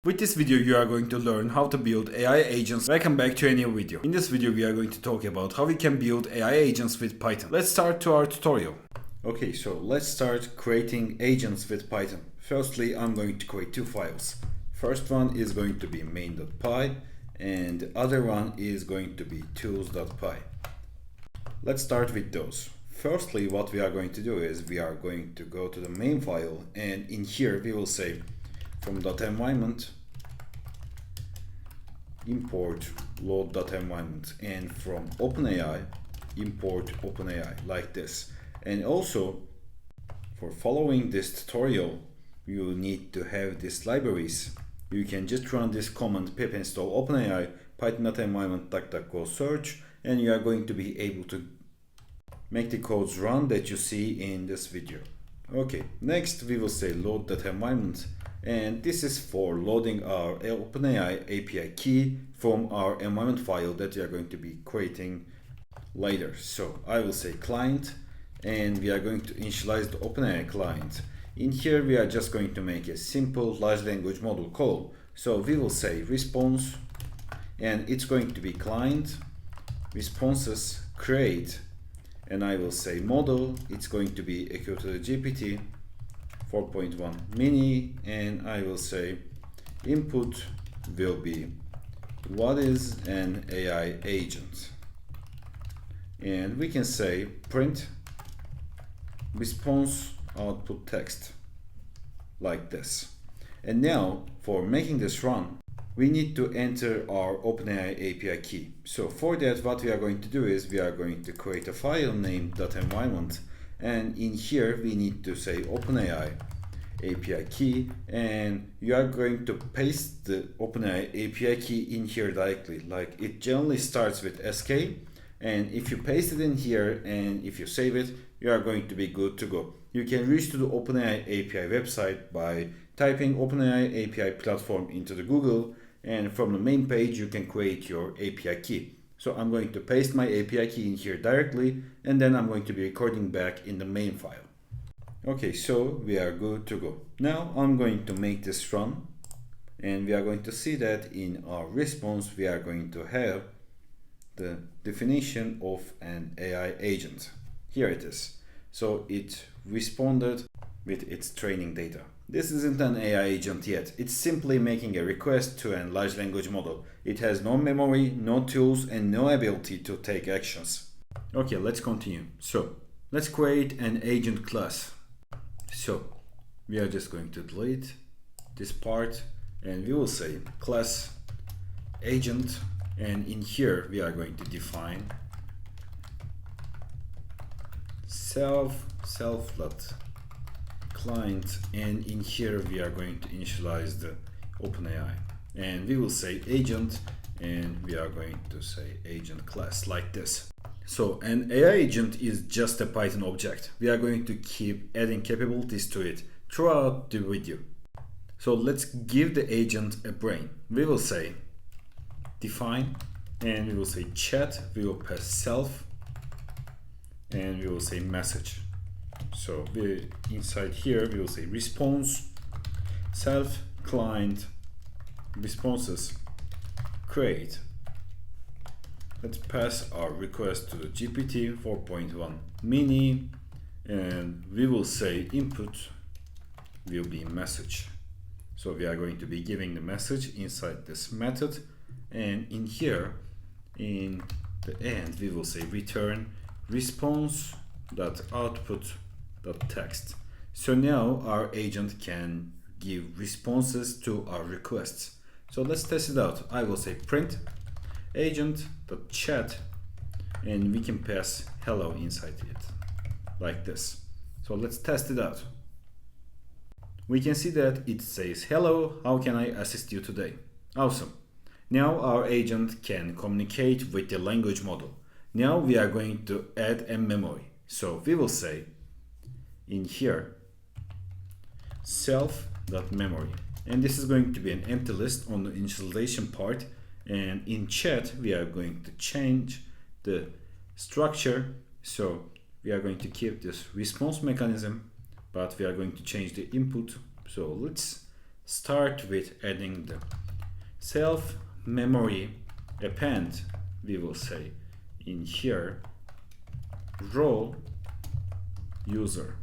With this video you are going to learn how to build AI agents. Welcome back to a new video. In this video we are going to talk about how we can build AI agents with Python. Let's start to our tutorial. Okay, so let's start creating agents with Python. Firstly, I'm going to create two files. First one is going to be main.py and the other one is going to be tools.py. Let's start with those. Firstly, what we are going to do is we are going to go to the main file, and in here we will say from .environment import load.environment, and from OpenAI import OpenAI, like this. And also for following this tutorial you need to have these libraries. You can just run this command pip install OpenAI python.environment go search, and you are going to be able to make the codes run that you see in this video. Okay, next we will say load.environment, and this is for loading our OpenAI API key from our environment file that we are going to be creating later. So I will say client, and we are going to initialize the OpenAI client. In here we are just going to make a simple large language model call. So we will say response, and it's going to be client responses create, and I will say model, it's going to be equal to the GPT 4.1 mini, and I will say input will be what is an AI agent, and we can say print response output text, like this. And now for making this run we need to enter our OpenAI API key. So for that what we are going to do is we are going to create a file named .environment, and in here we need to say OpenAI API key, and you are going to paste the OpenAI API key in here directly. Like, it generally starts with SK, and if you paste it in here and if you save it, you are going to be good to go. You can reach to the OpenAI API website by typing OpenAI API platform into the Google, and from the main page you can create your API key. So I'm going to paste my API key in here directly, and then I'm going to be recording back in the main file. Okay, so we are good to go. Now I'm going to make this run, and we are going to see that in our response we are going to have the definition of an AI agent. Here it is. So it responded with its training data. This isn't an AI agent yet. It's simply making a request to a large language model. It has no memory, no tools, and no ability to take actions. Okay, let's continue. So let's create an agent class. So we are just going to delete this part, and we will say class agent, and in here we are going to define self client, and in here we are going to initialize the OpenAI, and we will say agent, and we are going to say agent class, like this. So an AI agent is just a Python object. We are going to keep adding capabilities to it throughout the video. So let's give the agent a brain. We will say define, and we will say chat, we will pass self, and we will say message. So inside here we will say response self client responses create. Let's pass our request to the GPT 4.1 mini, and we will say input will be message. So we are going to be giving the message inside this method, and in here in the end we will say return response.output.text. So now our agent can give responses to our requests. So let's test it out. I will say print agent.chat, and we can pass hello inside it, like this. So let's test it out. We can see that it says hello, how can I assist you today? Awesome. Now our agent can communicate with the language model. Now we are going to add a memory. So we will say in here self.memory, and this is going to be an empty list on the initialization part, and in chat we are going to change the structure. So we are going to keep this response mechanism, but we are going to change the input. So let's start with adding the self memory append, we will say in here role user,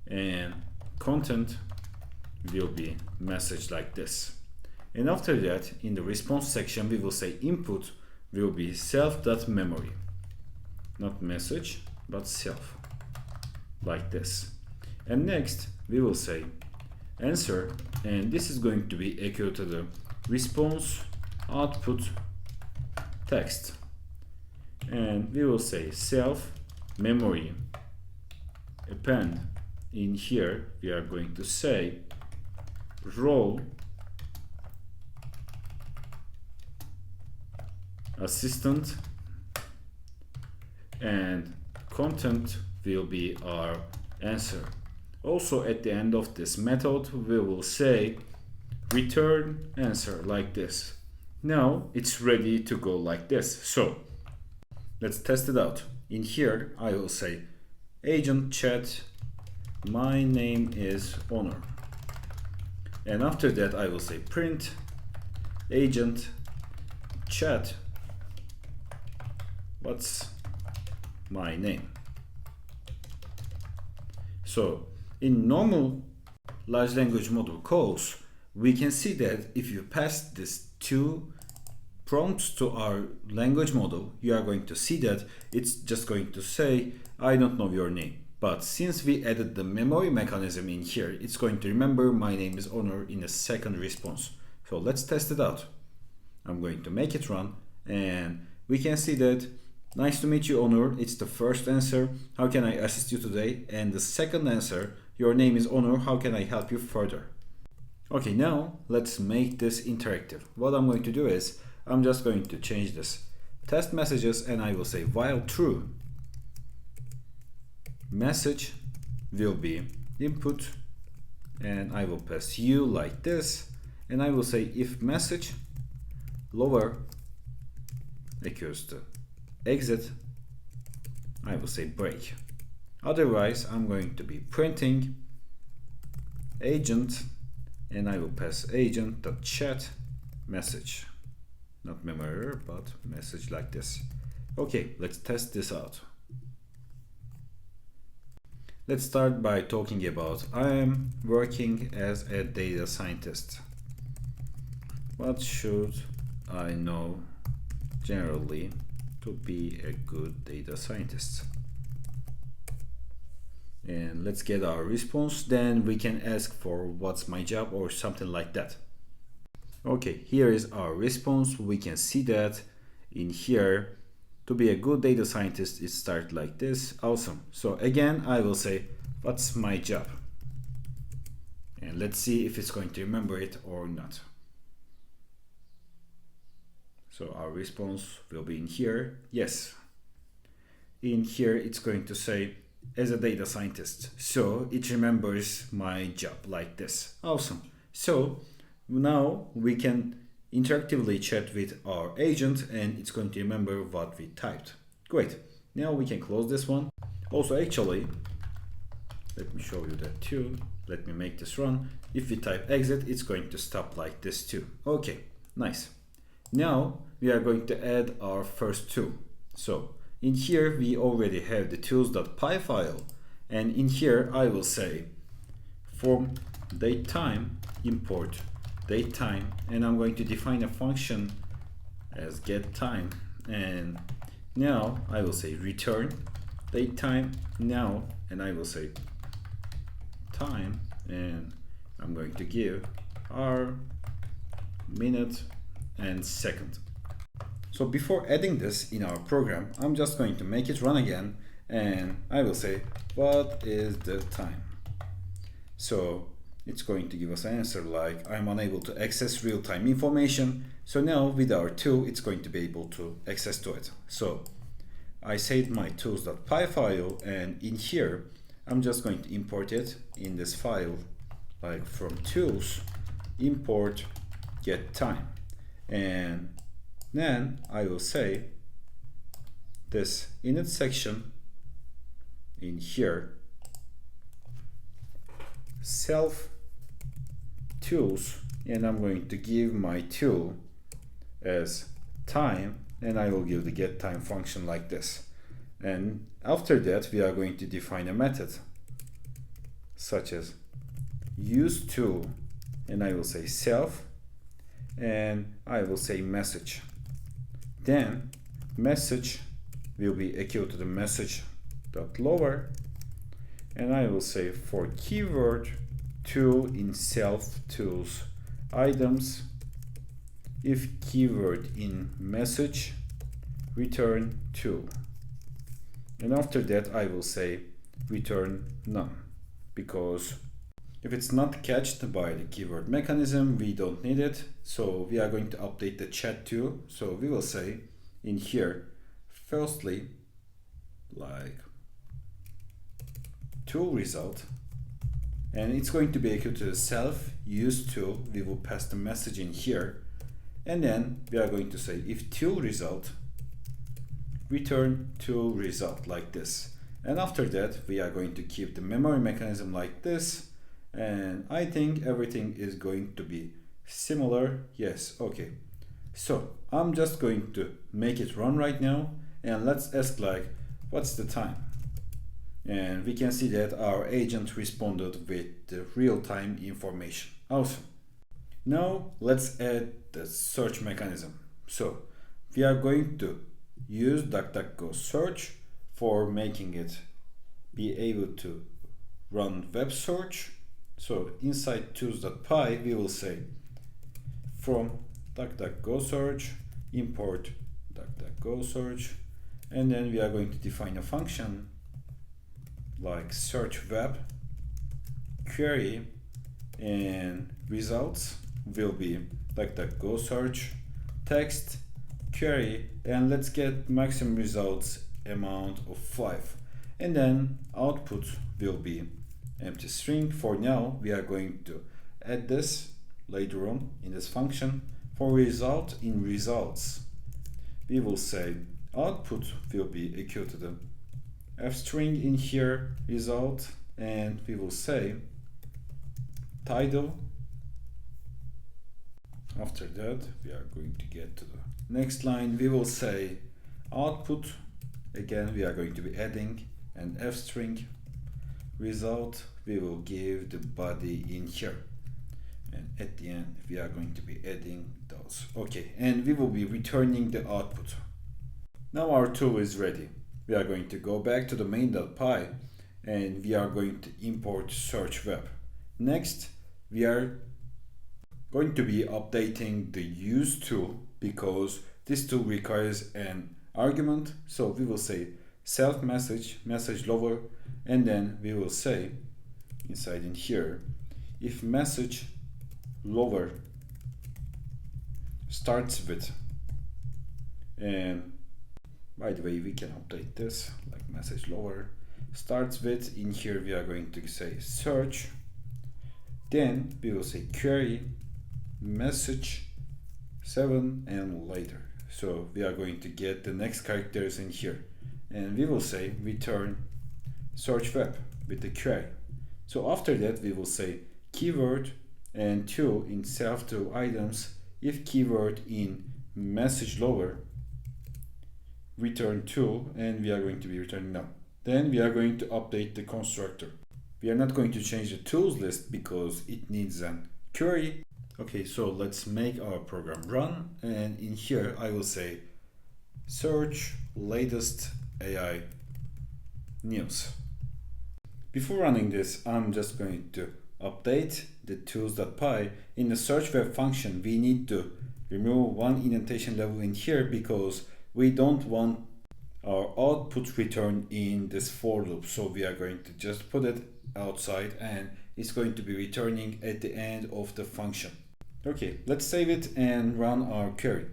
and content will be message like this. And after that, in the response section, we will say input will be self.memory, not message but self, like this. And next we will say answer, and this is going to be equal to the response output text, and we will say self memory append. In here we are going to say role assistant, and content will be our answer. Also at the end of this method we will say return answer, like this. Now it's ready to go like this. So let's test it out. In here I will say agent chat, my name is Honor, and after that I will say print agent chat, what's my name. So in normal large language model calls, we can see that if you pass this two prompts to our language model, you are going to see that it's just going to say, I don't know your name. But since we added the memory mechanism in here, it's going to remember my name is Honor in a second response. So let's test it out. I'm going to make it run, and we can see that nice to meet you, Honor. It's the first answer, how can I assist you today? And the second answer, your name is Honor, how can I help you further? Okay, now let's make this interactive. What I'm going to do is, I'm just going to change this test messages, and I will say while true, message will be input, and I will pass you like this, and I will say if message lower equals to exit, I will say break. Otherwise I'm going to be printing agent, and I will pass agent.chat message, not memory but message, like this. Okay, let's test this out. Let's start by talking about I am working as a data scientist. What should I know generally to be a good data scientist? And let's get our response, then we can ask for what's my job or something like that. Okay, here is our response. We can see that in here, to be a good data scientist, it starts like this. Awesome. So again, I will say, what's my job? And let's see if it's going to remember it or not. So our response will be in here. Yes. In here, it's going to say, as a data scientist. So it remembers my job like this. Awesome. So now we can interactively chat with our agent, and it's going to remember what we typed. Great. Now we can close this one. Also, actually, let me show you that too. Let me make this run. If we type exit, it's going to stop like this too. Okay, nice. Now we are going to add our first tool. So in here we already have the tools.py file, and in here I will say from datetime import datetime, and I'm going to define a function as getTime, and now I will say return datetime now, and I will say time, and I'm going to give hour, minute and second. So before adding this in our program, I'm just going to make it run again, and I will say what is the time. So it's going to give us an answer like I'm unable to access real-time information. So now with our tool, it's going to be able to access to it. So I saved my tools.py file, and in here I'm just going to import it in this file, like from tools import get time, and then I will say this init section in here self tools, and I'm going to give my tool as time, and I will give the getTime function like this. And after that, we are going to define a method such as useTool, and I will say self, and I will say message. Then message will be equal to the message.lower, and I will say for keyword tool in self tools items, if keyword in message, return tool. And after that I will say return none, because if it's not catched by the keyword mechanism, we don't need it. So we are going to update the chat too. So we will say in here, firstly, like tool result, and it's going to be equal to the self use tool. We will pass the message in here, and then we are going to say if tool result, return tool result like this. And after that, we are going to keep the memory mechanism like this. And I think everything is going to be similar. Yes, okay. So I'm just going to make it run right now, and let's ask like, what's the time? And we can see that our agent responded with the real-time information. Awesome. Now let's add the search mechanism. So we are going to use DuckDuckGo search for making it be able to run web search. So inside tools.py, we will say from DuckDuckGo search, import DuckDuckGo search, and then we are going to define a function like search web query, and results will be DuckDuckGo search text query, and let's get maximum results amount of 5, and then output will be empty string. For now, we are going to add this later on in this function. For result in results, we will say output will be equal to the f string in here result, and we will say title. After that, we are going to get to the next line. We will say output. Again, we are going to be adding an f string result. We will give the body in here, and at the end we are going to be adding those. Okay, and we will be returning the output. Now our tool is ready. We are going to go back to the main.py, and we are going to import search web. Next, we are going to be updating the use tool, because this tool requires an argument. So we will say self message, message lower, and then we will say inside in here, if message lower starts with, and by the way, we can update this like message lower starts with, in here we are going to say search, then we will say query message 7 and later. So we are going to get the next characters in here, and we will say return search web with the query. So after that, we will say keyword and tool in self tool items, if keyword in message lower, return tool, and we are going to be returning now. Then we are going to update the constructor. We are not going to change the tools list because it needs an query. Okay, so let's make our program run, and in here I will say search latest AI news. Before running this, I'm just going to update the tools.py. In the search web function, we need to remove one indentation level in here because we don't want our output return in this for loop. So we are going to just put it outside, and it's going to be returning at the end of the function. Okay, let's save it and run our query.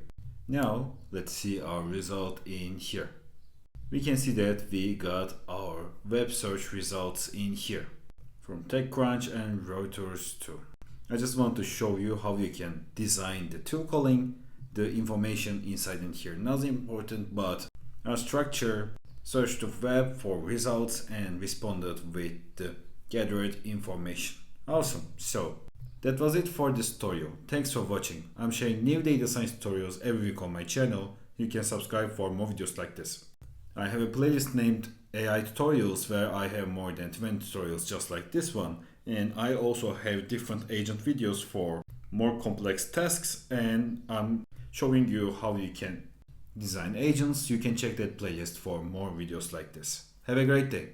Now let's see our result in here. We can see that we got our web search results in here from TechCrunch and Reuters too. I just want to show you how you can design the tool calling, the information inside in here. Nothing important, but our structure searched the web for results and responded with the gathered information. Awesome. So That was it for this tutorial. Thanks for watching. I'm sharing new data science tutorials every week on my channel. You can subscribe for more videos like this. I have a playlist named AI tutorials where I have more than 20 tutorials just like this one. And I also have different agent videos for more complex tasks, and I'm showing you how you can design agents. You can check that playlist for more videos like this. Have a great day.